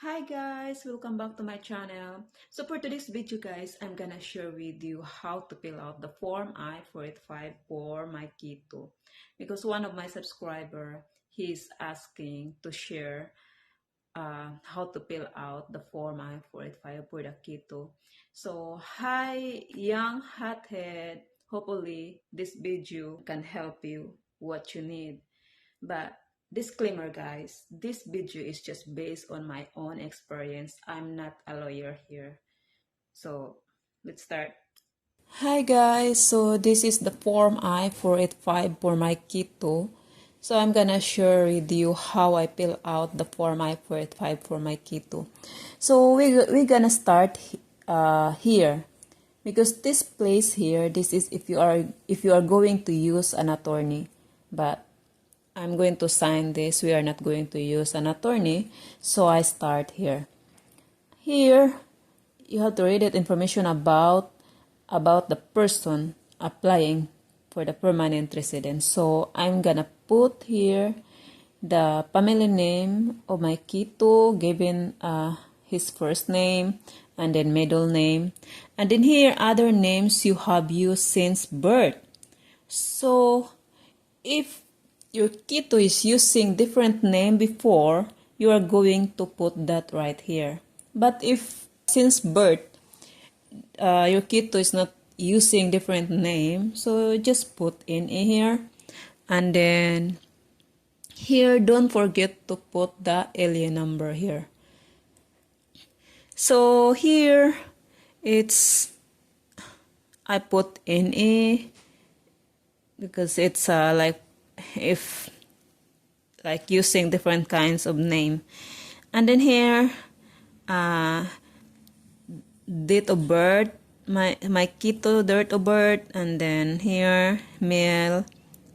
Hi guys, welcome back to my channel. So for today's video guys, I'm gonna share with you how to fill out the form I-485 for my Keto, because one of my subscriber, he's asking to share how to fill out the form I-485 for the Keto. So hi young hothead, hopefully this video can help you what you need. But disclaimer guys, this video is just based on my own experience. I'm not a lawyer here. So let's start. Hi guys, so this is the form I-485 for my Keto. So I'm gonna share with you how I fill out the form I-485 for my Keto. So we're gonna start here, because this place here, this is if you are going to use an attorney, but I'm going to sign this. We are not going to use an attorney. So I start here. Here, you have to read it information about the person applying for the permanent residence. So I'm gonna put here the family name of my Keto, given his first name and then middle name. And then here, other names you have used since birth. So if your Keto is using different name before, you are going to put that right here. But if since birth, your Keto is not using different name, so just put in here. And then here, don't forget to put the alien number here. So here, I put NA because it's like if like using different kinds of name. And then here, date of birth, my Keto date of birth, and then here male,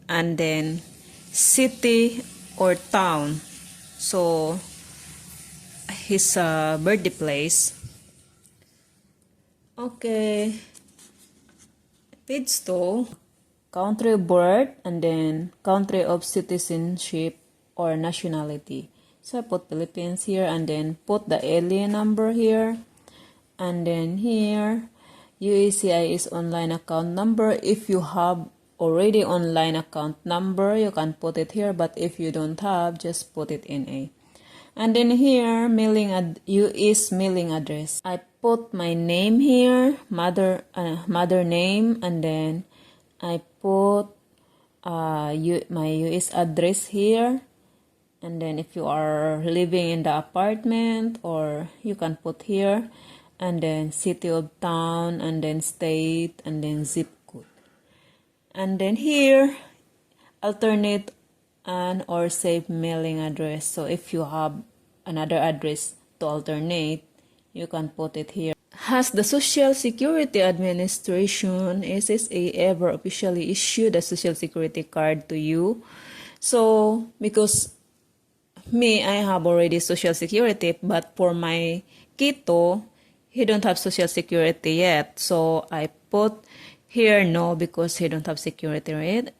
and then city or town, so his birthday place. Okay, page 2, country of birth, and then country of citizenship or nationality. So I put Philippines here, and then put the alien number here. And then here, USCIS online account number. If you have already online account number, you can put it here. But if you don't have, just put it in A. And then here, US mailing address. I put my name here, mother name, and then I put my US address here. And then if you are living in the apartment, or you can put here, and then city of town, and then state, and then zip code. And then here, alternate and or save mailing address. So if you have another address to alternate, you can put it here. Has the Social Security Administration, SSA, ever officially issued a Social Security card to you? So because me, I have already Social Security, but for my Keto, he don't have Social Security yet. So I put here no, because he don't have security, right?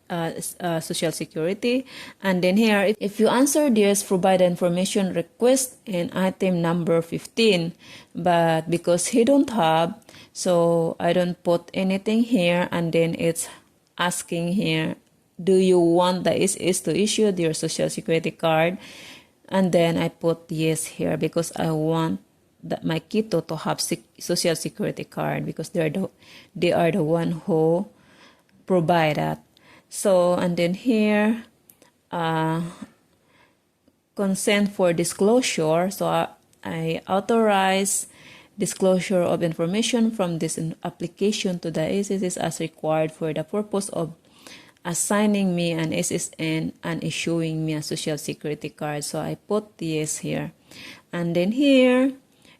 Social Security. And then here, if you answer this, provide information request in item number 15. But because he don't have, so I don't put anything here. And then it's asking here, do you want the ISIS to issue your Social Security card? And then I put yes here, because I want my Keto to have Social Security card, because they are the one who provide that. So, and then here, consent for disclosure. So I authorize disclosure of information from this application to the SSS as required for the purpose of assigning me an SSN and issuing me a Social Security card. So I put yes here. And then here,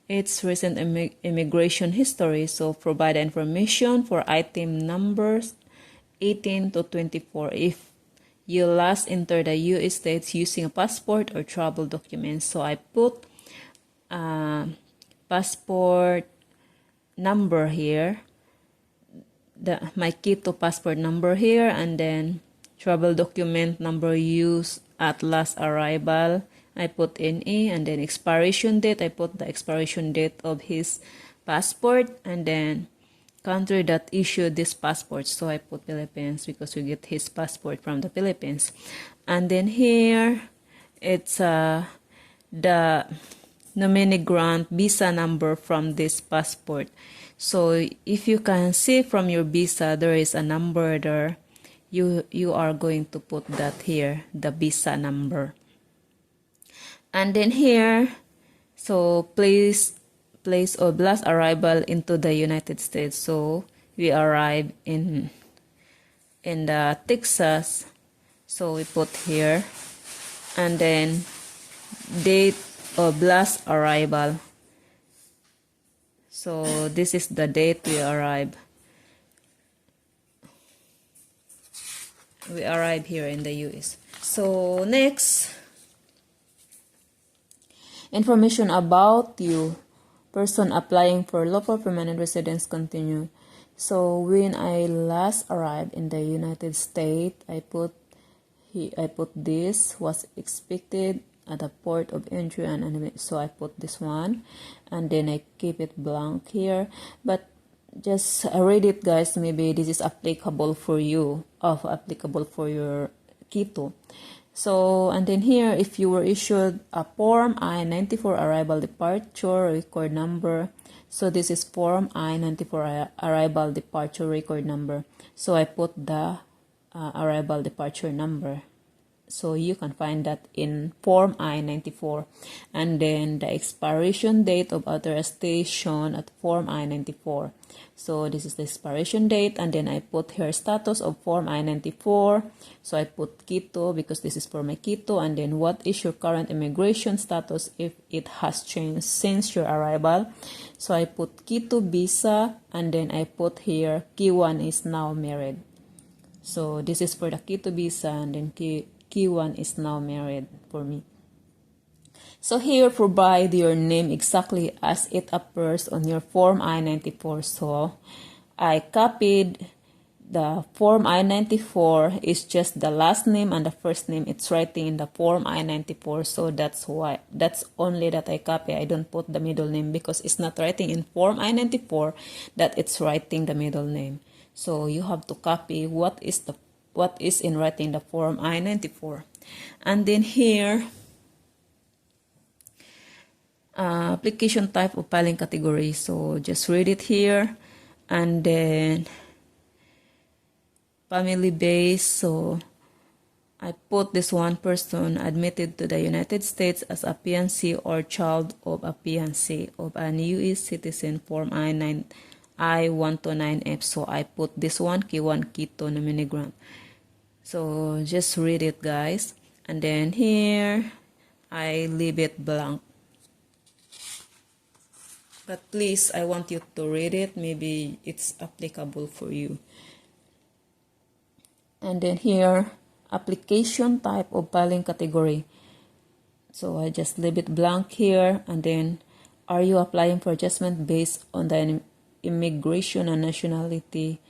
it's recent immigration history. So provide information for item numbers 18 to 24 if you last entered the US states using a passport or travel documents. So I put passport number here, my Keto passport number here, and then travel document number used at last arrival, I put NE, and then expiration date, I put the expiration date of his passport, and then country that issued this passport. So I put Philippines because we get his passport from the Philippines. And then here, it's the nominee grant visa number from this passport. So if you can see from your visa, there is a number there. You are going to put that here, the visa number. And then here, so place of last arrival into the United States. So we arrive in the Texas. So we put here, and then date of last arrival. So this is the date we arrive. We arrive here in the US. So next, information about you. Person applying for lawful permanent residence continue. So when I last arrived in the United States, I put this was expected at the port of entry, and so I put this one, and then I keep it blank here. But just read it, guys. Maybe this is applicable for you, or applicable for your Quito. So, and then here, if you were issued a Form I-94 Arrival Departure Record Number. So this is Form I-94 Arrival Departure Record Number. So I put the Arrival Departure Number. So you can find that in Form I-94. And then the expiration date of authorization at Form I-94. So this is the expiration date, and then I put here status of Form I-94. So I put Quito because this is for my Quito, and then what is your current immigration status if it has changed since your arrival. So I put Quito visa, and then I put here Q1 is now married. So this is for the Quito visa, and then Q1 is now married for me. So here, provide your name exactly as it appears on your Form I-94. So I copied the Form I-94. It's just the last name and the first name. It's writing in the Form I-94. So that's only that I copy. I don't put the middle name because it's not writing in Form I-94 that it's writing the middle name. So you have to copy what is in writing the Form I-94. And then here, application type of filing category. So just read it here, and then family base. So I put this one person admitted to the United States as a fiancé or child of a fiancé of an US citizen, Form I-129F. So I put this one, Q1 Quito nominee grant. So just read it, guys. And then here, I leave it blank. But please, I want you to read it. Maybe it's applicable for you. And then here, application type of filing category. So I just leave it blank here. And then, are you applying for adjustment based on the Immigration and Nationality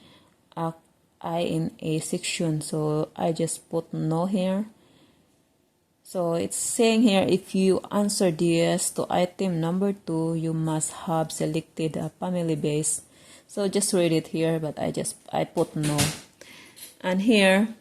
Act INA section? So I just put no here. So it's saying here, if you answered yes to item number 2, you must have selected a family base. So just read it here, but I put no. And here,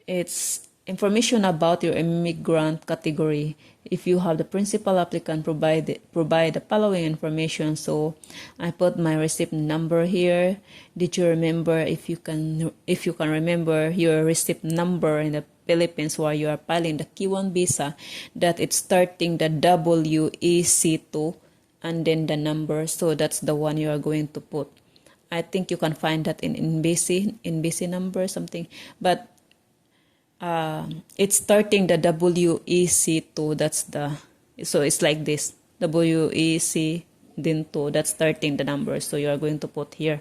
it's information about your immigrant category. If you have the principal applicant, provide the following information. So I put my receipt number here. Did you remember, if you can remember your receipt number in the Philippines while you are filing the Q1 visa, that it's starting the WEC2 and then the number. So that's the one you are going to put. I think you can find that in BC number something, but it's starting the WEC2. So it's like this, WEC then 2, that's starting the number. So you are going to put here,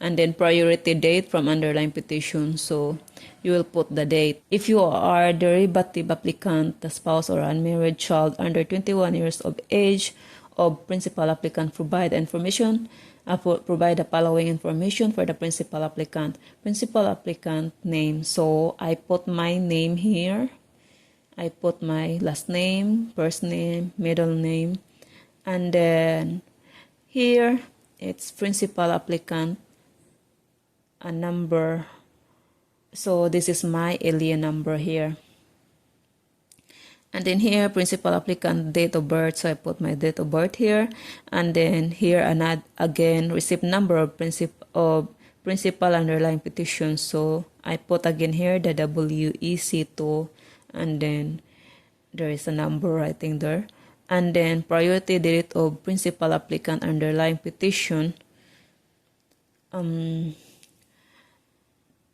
and then priority date from underlying petition. So you will put the date. If you are derivative applicant, the spouse or unmarried child under 21 years of age of principal applicant, provide information. Provide the following information for the principal applicant. Principal applicant name. So I put my name here. I put my last name, first name, middle name, and then here it's principal applicant, a number. So this is my alien number here. And then here, principal applicant, date of birth. So I put my date of birth here. And then here, again, receipt number of principal underlying petition. So I put again here the WEC2. And then there is a number writing there. And then priority date of principal applicant underlying petition. To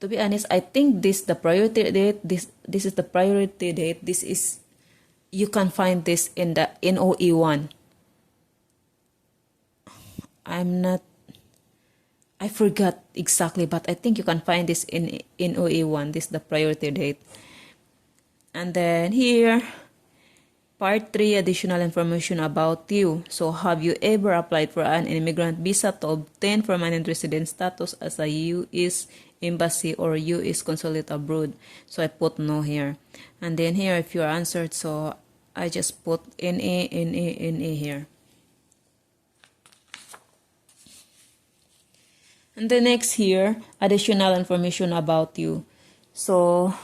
be honest, I think this the priority date. This is the priority date. This is, you can find this in the NOE1. I forgot exactly, but I think you can find this in NOE1. This is the priority date. And then here, Part 3, additional information about you. So, have you ever applied for an immigrant visa to obtain permanent resident status as a U.S. embassy or U.S. consulate abroad? So, I put no here. And then here, if you are answered, so I just put NA here. And the next here, additional information about you. So,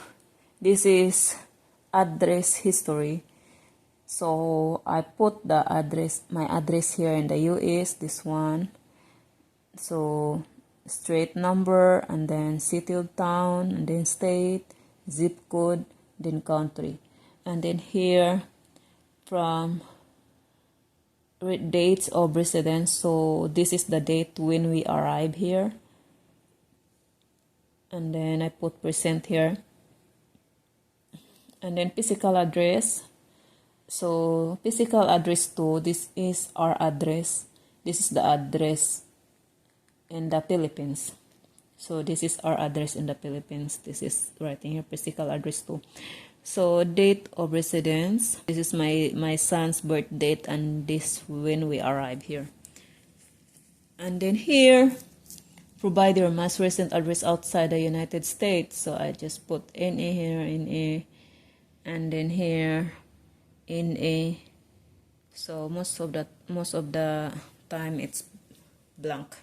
this is address history. So I put the address, my address here in the US, this one. So street number, and then city of town, and then state, zip code, then country. And then here from dates of residence. So this is the date when we arrive here. And then I put present here. And then physical address. So physical address 2, this is our address. This is the address in the Philippines. So this is our address in the Philippines. This is writing here, physical address 2. So date of residence. This is my son's birth date, and this when we arrive here. And then here, provide your most recent address outside the United States. So I just put NA here, NA, and then here NA. So most of the time it's blank.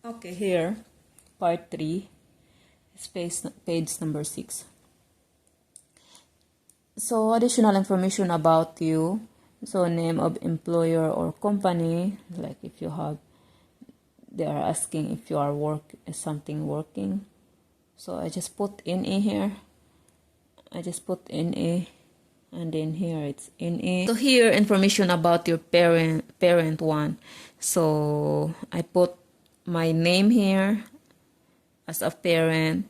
Okay, here part 3, page number 6. So additional information about you. So name of employer or company, like if you have, they are asking if you are working. So I just put NA here. I just put NA, and then here it's NA. So here information about your parent one. So I put my name here as a parent.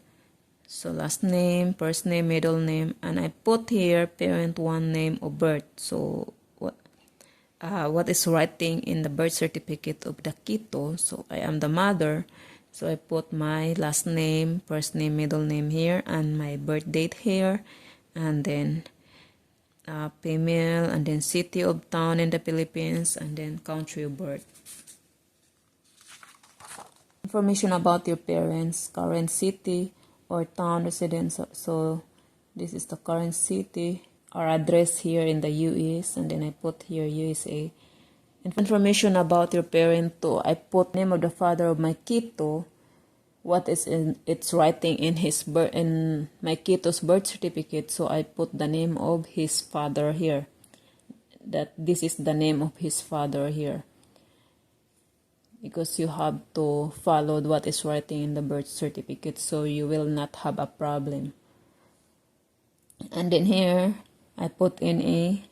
So last name, first name, middle name, and I put here parent one name of birth. So what is writing in the birth certificate of the Quito. So I am the mother. So I put my last name, first name, middle name here, and my birth date here, and then female, and then city of town in the Philippines, and then country of birth. Information about your parents, current city or town residence. So this is the current city, our address here in the US, and then I put here USA. Information about your parent too. I put name of the father of my Quito, what is in it's writing in his birth, in my Quito's birth certificate. So I put the name of his father here, that this is the name of his father here, because you have to follow what is writing in the birth certificate, so you will not have a problem. And then here I put NA,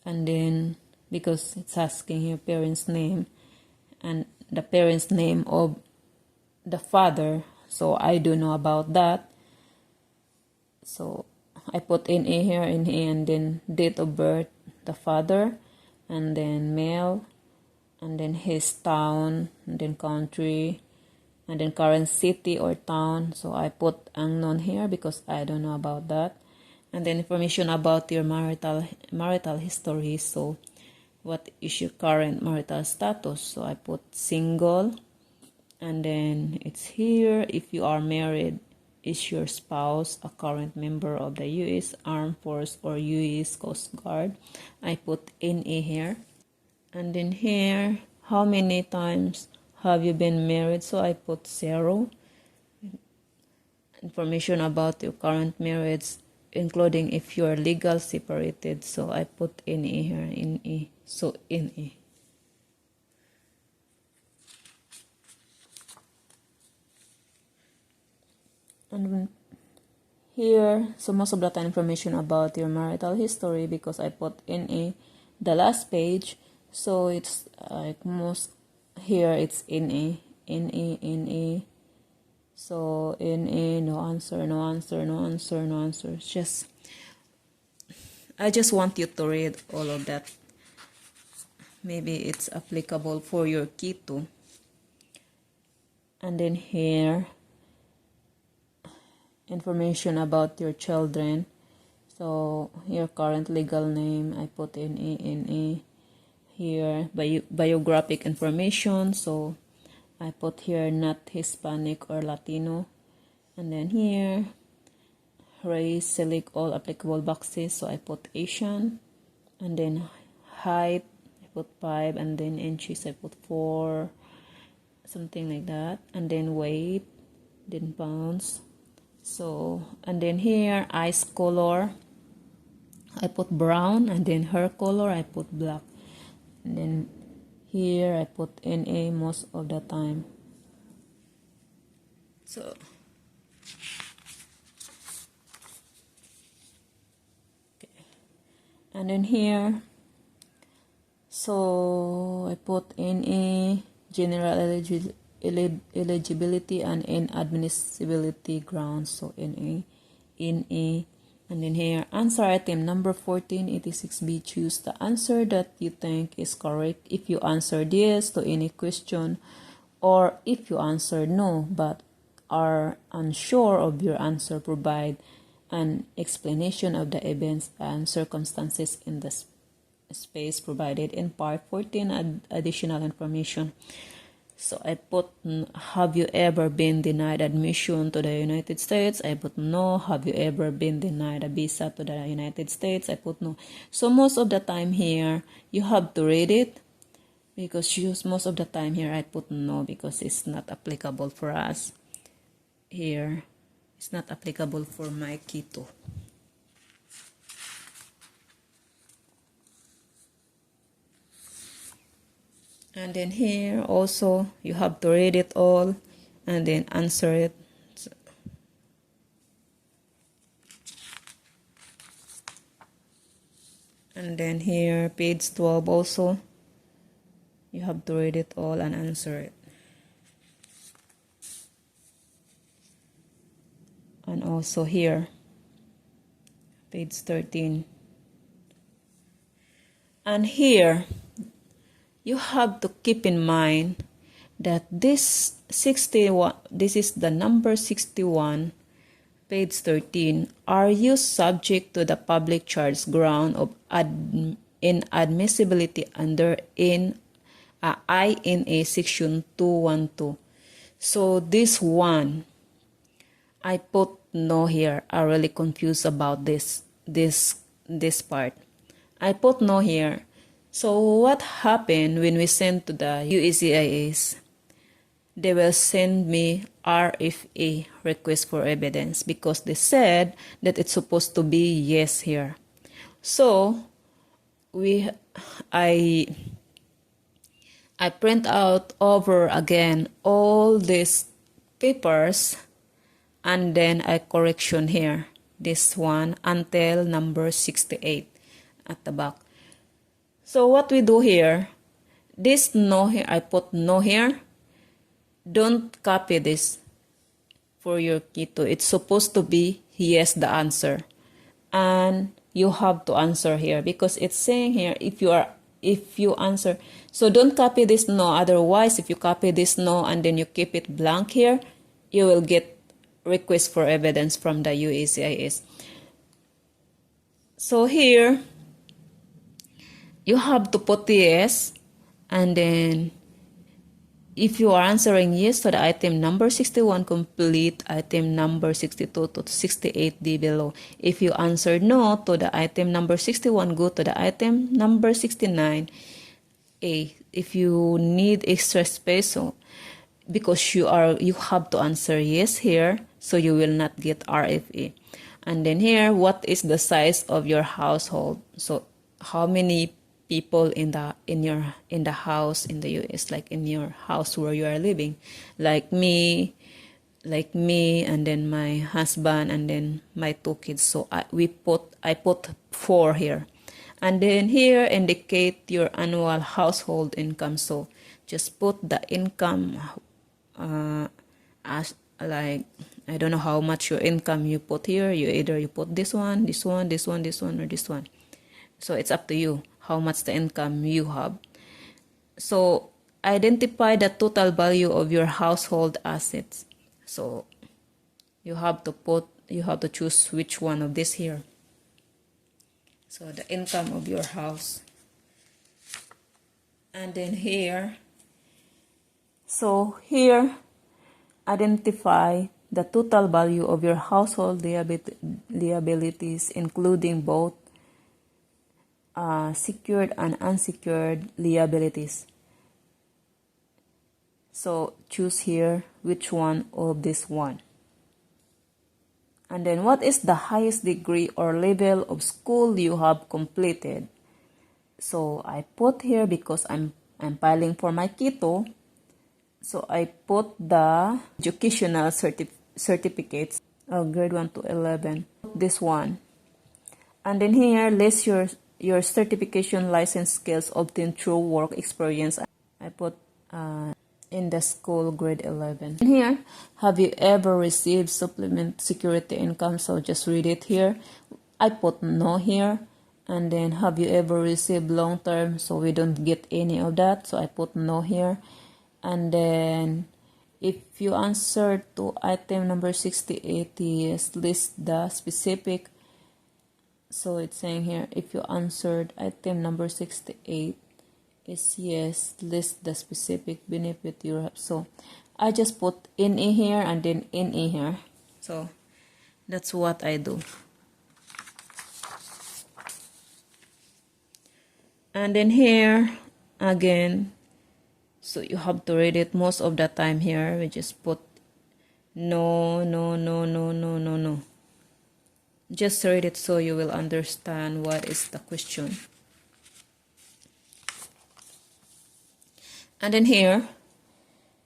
and then because it's asking here parents name and the parents name of the father, so I don't know about that, so I put NA here, NA, and then date of birth, the father, and then male, and then his town, and then country, and then current city or town. So I put unknown here because I don't know about that. And then information about your marital history. So what is your current marital status? So I put single, And then it's here, if you are married, is your spouse a current member of the U.S. Armed Force or U.S. Coast Guard? I put NA here. And then here, how many times have you been married? So I put 0. Information about your current marriage, including if you are legal separated. So I put NA here, NA. So NA. And here, so most of the time information about your marital history, because I put NA the last page, so it's like most here it's NA, NA, NA. So NA, no answer, no answer, no answer, no answer. Just I just want you to read all of that. Maybe it's applicable for your kid too. And then here, information about your children. So your current legal name, I put NA, NA. Here, biographic information. So I put here not Hispanic or Latino. And then here, race, select all applicable boxes. So I put Asian. And then height, I put 5. And then inches, I put 4. Something like that. And then weight, then pounds. So, and then here, eyes color, I put brown. And then hair color, I put black. And then here, I put NA most of the time. So, okay. And then here, so I put NA, general eligibility and inadmissibility grounds. So NA, NA. And then here, answer item number 1486B. Choose the answer that you think is correct. If you answered yes to any question, or if you answered no but are unsure of your answer, provide an explanation of the events and circumstances in the space provided in part 14. Additional information. So I put, have you ever been denied admission to the United States? I put no. Have you ever been denied a visa to the United States? I put no. So most of the time here, you have to read it, because most of the time here I put no, because it's not applicable for us. Here, it's not applicable for my Quito. And then here also, you have to read it all and then answer it. And then here, page 12 also, you have to read it all and answer it. And also here, page 13. And here, you have to keep in mind that this 61, this is the number 61, page 13. Are you subject to the public charge ground of inadmissibility under INA section 212? So this one, I put no here. I'm really confused about this part. I put no here. So what happened when we send to the USCIS? They will send me RFA, request for evidence, because they said that it's supposed to be yes here. So I print out over again all these papers, and then I correction here this one until number 68 at the back. So what we do here, this no here, I put no here. Don't copy this for your Quito. It's supposed to be yes, the answer. And you have to answer here, because it's saying here, if you answer. So don't copy this no. Otherwise, if you copy this no and then you keep it blank here, you will get request for evidence from the USCIS. So here, you have to put yes, and then if you are answering yes to the item number 61, complete item number 62 to 68D below. If you answered no to the item number 61, go to the item number 69A. If you need extra space, so because you have to answer yes here, so you will not get RFE. And then here, what is the size of your household? So how many people in the house in the US, like in your house where you are living, like me, and then my husband, and then my 2 kids. So I put 4 here. And then here, indicate your annual household income. So just put the income as like, I don't know how much your income you put here. You put this one, this one, this one, this one, or this one. So it's up to you how much the income you have. So identify the total value of your household assets. So you have to choose which one of this here. So the income of your house. And then here, so here, identify the total value of your household liabilities, including both secured and unsecured liabilities. So choose here which one of this one. And then what is the highest degree or level of school you have completed? So I put here, because I'm filing for my KITO, so I put the educational certificates of grade 1 to 11. This one. And then here, list your certification license skills obtained through work experience. I put in the school grade 11. And here, have you ever received supplement security income? So just read it here. I put no here. And then, have you ever received long term? So we don't get any of that, so I put no here. And then if you answer to item number 68, yes, list the specific. So it's saying here, if you answered item number 68 is yes, list the specific benefit you have. So I just put NE here and then NE here. So that's what I do. And then here again, so you have to read it most of the time here. We just put no, no, no, no, no, no, no. Just read it so you will understand what is the question. And then here,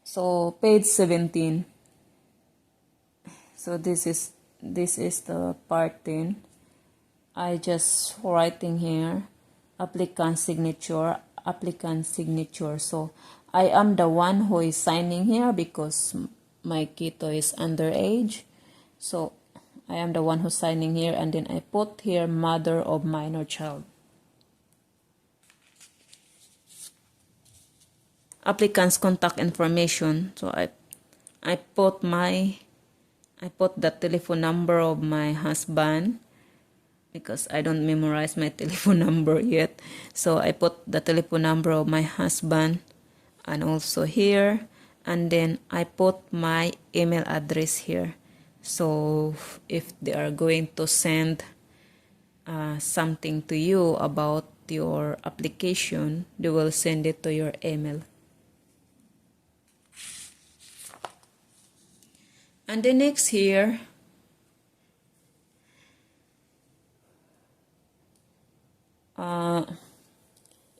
so page 17. So this is the part 10. I just writing here, applicant signature. So I am the one who is signing here because my kiddo is underage. So I am the one who's signing here, and then I put here mother of minor child. Applicant's contact information. So I put the telephone number of my husband, because I don't memorize my telephone number yet. So I put the telephone number of my husband, and also here, and then I put my email address here. So if they are going to send something to you about your application, they will send it to your email. And the next here,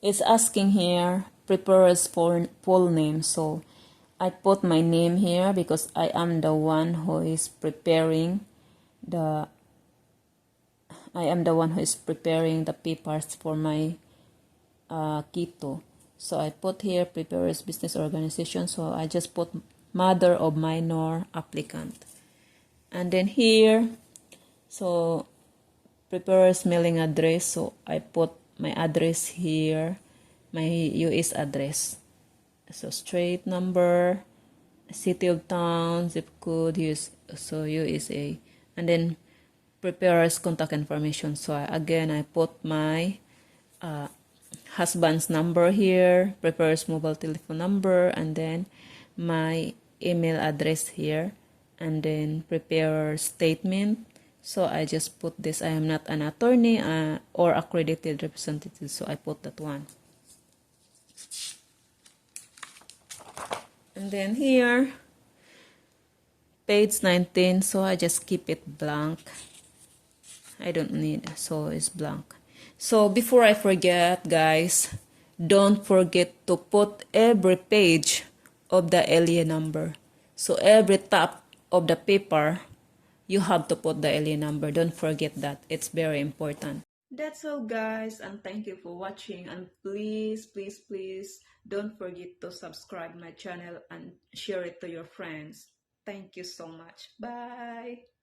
it's asking here preparer's full name. So I put my name here because I am the one who is preparing the papers for my KITO. So I put here preparer's business organization. So I just put mother of minor applicant. And then here, so preparer's mailing address. So I put my address here, my US address. So street number, city of town, zip code, USA. And then preparer's contact information. So I put my husband's number here, preferred mobile telephone number, and then my email address here, and then prepare statement. So I just put this. I am not an attorney or accredited representative, so I put that one. And then here, page 19, so I just keep it blank. I don't need, so it's blank. So before I forget, guys, don't forget to put every page of the LEA number. So every top of the paper, you have to put the LEA number. Don't forget that. It's very important. That's all, guys, and thank you for watching. And please, please, please don't forget to subscribe my channel and share it to your friends. Thank you so much. Bye.